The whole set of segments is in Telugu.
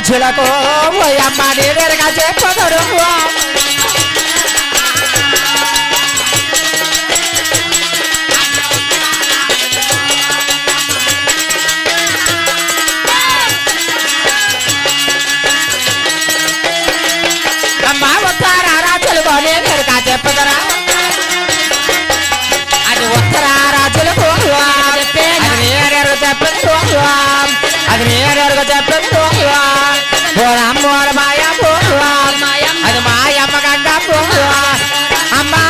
రాజులకు అమ్మ నీడగా చెప్పదరు అమ్మ ఉత్తర రాజులకు నీడగా చెప్పదరా అది ఉత్తర రాజులకు అది నేరుగా చెప్పదు అమ్మవారు మాయా అది మాయమ్మ గంట అమ్మా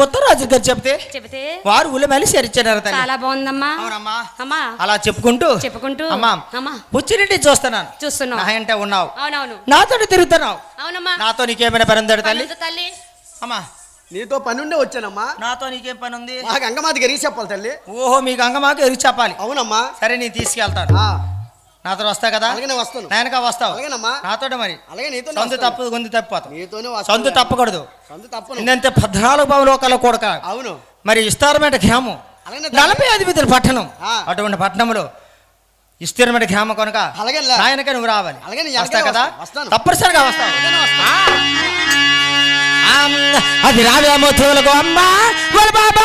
ఉత్తరాజు గారు చెప్తే వారు ఉల్లమల్లి చేర్చారు. చాలా బాగుందమ్మా. అమ్మా అలా చెప్పుకుంటూ అమ్మా పుచ్చిరెడ్డి చూస్తున్నావు అంటే ఉన్నావు, నాతో తిరుగుతున్నావు, నాతో నీకేమైనా పని ఉందా తల్లి? అమ్మా నీతో పని ఉండే వచ్చానమ్మా. నాతో నీకేం పని ఉంది? మాకు అంగమాదికి ఎరిగి చెప్పాలి తల్లి. ఓహో మీకు అంగమాకి ఎరిగి చెప్పాలి. అవునమ్మా. సరే నేను తీసుకెళ్తాను. నాతో వస్తా కదా? అలాగే వస్తాను. నాయనగా వస్తావు? అలాగేనమ్మా. నాతోనే మరి. అలాగే నీతో సొంత తప్పు గొంతు తప్పిపోతావు. నీతోనే సొంత తప్పకూడదు. సొంత తప్పు. ఇందంతే 14 భవలోకాల కొడక. అవును. మరి విస్తారమైన గ్రామం 45 విధుల పట్టణం. అటువంటి పట్టణంలో విస్తీర్ణమైన గ్రామం కనుక నాయనకే నువ్వు రావాలి. వస్తా కదా? తప్పనిసరిగా వస్తావు. అది రావేమో తోలుగో అమ్మ బాబా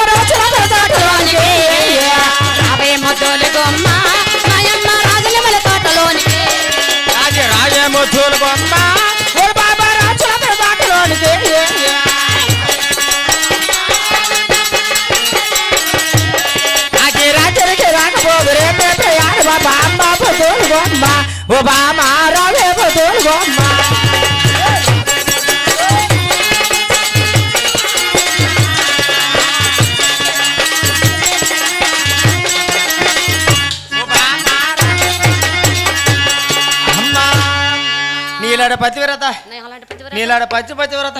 రావేమో తోలుగో అమ్మ మాయమ్మ రాజుల మల తోటలోనికి. అది రావేమో తోలుగో అమ్మ బాబా రాజుల మల తోటలోనికి. అది రాజరికి రాకపోదు రేపే ప్రయాణ బాబా అమ్మ తోలుగో అమ్మ ఓ బామ్మ రావేమో తోలుగో అమ్మ. నీలాడ పతివ్రత పచ్చి పతివ్రత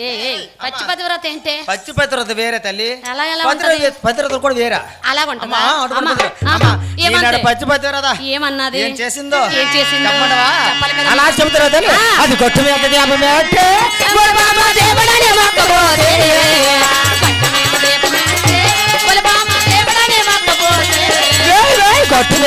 ఏంటి? పచ్చి పతివ్రత వేరే తల్లి. పతివ్రత కూడా వేరే. పచ్చి పతివ్రత ఏమన్నది? ఏం చేసిందో అలా చెబుతారా తల్లి? అది కొట్టు మీద కొట్టు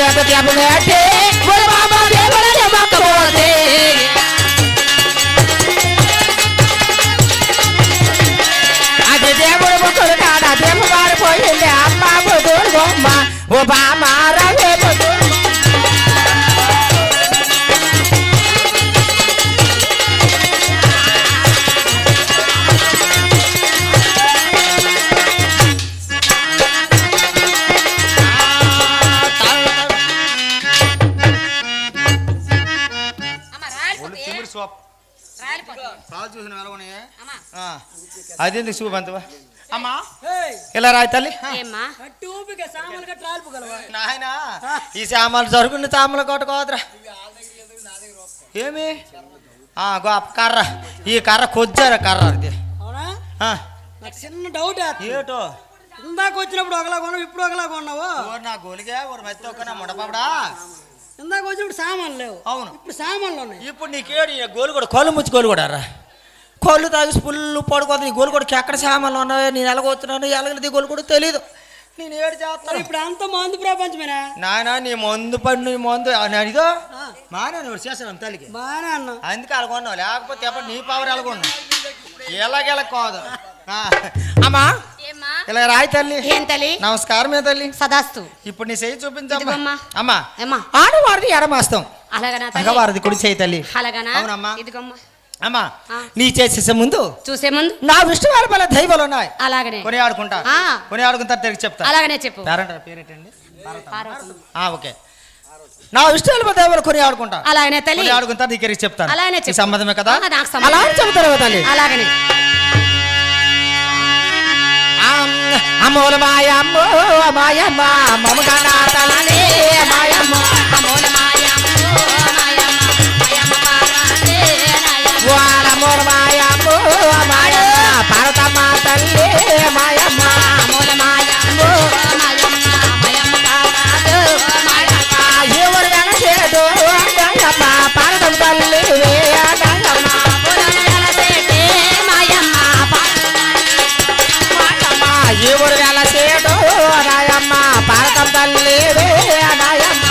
అది దేవుడు ముక్కులు కాడ దేవు మారిపోయింది అమ్మ బుధుడు బొమ్మ ఓ బామ్మ రవే బుధుడు. అదేందుకు చూపంతవా అమ్మా ఇలా రాయి తల్లి. నాయన ఈ సామాన్లు జరుగుండి సామాన్లు కొట్టుకోవద్దురా. ఏమి కర్ర ఈ కర్ర కొద్దారా కర్ర అది. చిన్న డౌట్ ఏటో ఇందాక వచ్చినప్పుడు ఒకలా కొన్నావు, ఇప్పుడు ఒకలా కొన్నావు. నా గోలిగా మెత్త ఒక్క ముడపడా. ఇందాక వచ్చినప్పుడు సామాన్లు లేవు. అవును, ఇప్పుడు సామాన్లు ఉన్నాయి. ఇప్పుడు నీకేడు గోలు కూడా కోళ్ళు ముచ్చి గోలు కూడా రా. కోళ్ళు తాగి పుల్లు పడుకోదు. నీ గోలు కూడా ఎక్కడ సామాన్లు ఉన్నాయో నేను ఎలాగొస్తున్నాను ఎలాగది గోలు కూడా తెలీదు. నేను ఏడు చేస్తాను. ఇప్పుడు అంత మందు ప్రపంచమేనా నాయన? నీ మందు పడి నీ మందు ఇదో మానే చేస్తాను తల్లికి బాగా అన్నా. అందుకే అలాగొన్నావు, లేకపోతే ఎప్పుడు నీ పవర్ ఎలాగొన్నావు ఎలాగెలకోదు. అమ్మా ఇలా రాయి తల్లి. ఏం తల్లి? నమస్కారమే తల్లి. సదాస్తు. ఇప్పుడు నీ చేయి చూపించమ్మా. అమ్మా ఆడవారిది ఎడమాస్తాం, మగవారిది కుడి చేయి తల్లి. అవునమ్మా. అమ్మా నీ చేసే ముందు చూసే ముందు నా విష్ణు వాళ్ళ దైవాలు ఉన్నాయి. అలాగనే కొని ఆడుకుంటా తిరిగి చెప్తా. అలాగనే చెప్పు. పేరేటండి? ఓకే. నా విష్ణు దైవాలు కొని ఆడుకుంటా. అలాగనే తల్లి ఆడుకుంటా నీకు చెప్తాను. అలాగనే సంబంధమే కదా? అలా చెబుతారు తల్లి. అలాగనే అమూల మాయమ్మ మాయమ్మ మమగన తల్లి మాయమ్మ అమూల మాయమ్మ అమూల మాయమ్మ మాయమ్మ పార్వతమ్మ తల్లి మాయమ్మ అమూల మాయమ్మ ఎవరు వెనసేడు మాయమ్మ పార్వతమ్మ తల్లి ఎవరు వెలసేడు నాయమ్మ పార్వతమ్మ తల్లి నాయమ్మ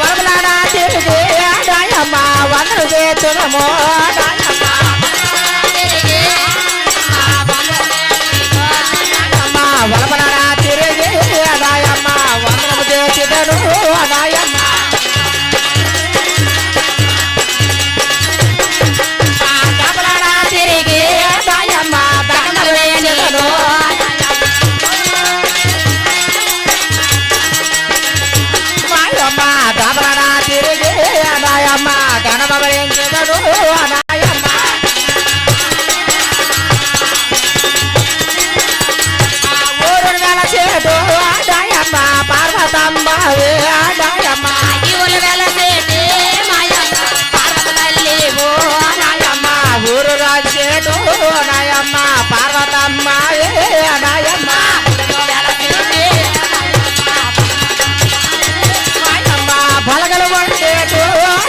వరములాడా తిరిగి నాయమ్మ వందరు చేతునమో వరములాడా తిరిగి నాయమ్మ వందరము చేతును నాయమ్మ తిరిగి నాయమ్మ దండలు వేయను మాయమ్మ దాబలన తిరిగి నాయమ్మ గణపరించదను నాయమ్మ ఊరు వెలసేడు నాయమ్మ పార్వతమ్మ నాయమ్మ ఊరు వెలసేడు ఊరు రాజేడు నాయమ్మ పార్వతమ్మ నాయమ్మ నాయమ్మ బలగలు వండేడు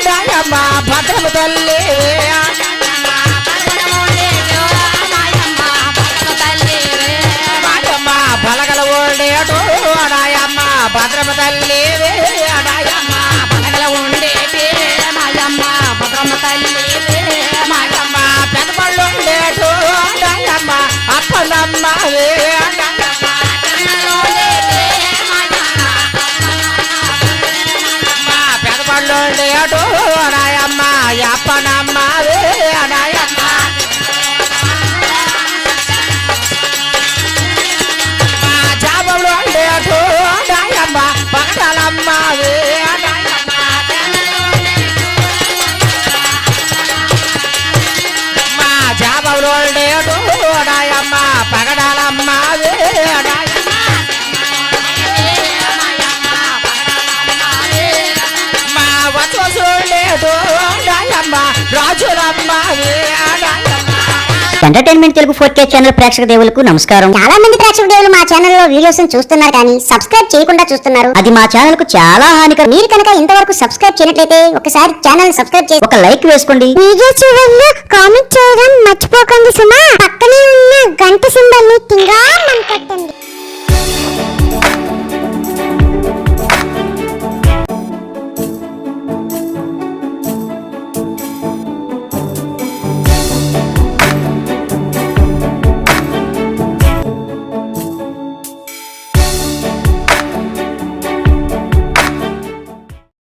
నాయమ్మ భద్రము తల్లి నాయమ్మ బలగలు వండేడు నాయమ్మ భద్రము తల్లి నాయమ్మ బలగలు ఉండేటి మాయమ్మ భద్రము తల్లి మాయమ్మ పెద్దపళ్ళు ఉండేటు నాయమ్మ అప్పలమ్మ పెద్దపళ్ళు ఉండేటు నాయమ్మ అప్పనమ్మ నాయమ్మ జాబులు ఉండేటు నాయమ్మ పగలమ్మ జాబవులు ఉండేటు నాయమ్మ పగడాలమ్మ మా వచవసులు ఉండేటు నాయమ్మ రాజులమ్మ ఎంటర్టైన్మెంట్ తెలుగు 4K ఛానల్ ప్రేక్షక దేవులకు నమస్కారం. చాలా మంది ప్రేక్షక దేవులు మా ఛానల్లో వీడియోస్ చూస్తున్నారు కానీ సబ్స్క్రైబ్ చేయకుండా చూస్తున్నారు. అది మా ఛానల్ కు చాలా హానికరం. మీరు కనుక ఇంతవరకు సబ్స్క్రైబ్ చేయనట్లయితే ఒకసారి ఛానల్ సబ్స్క్రైబ్ చేసి ఒక లైక్ వేసుకోండి. వీడియో చివరిలో కామెంట్ చేయడం మర్చిపోకండి సుమా. పక్కనే ఉన్న గంట సింబల్ ని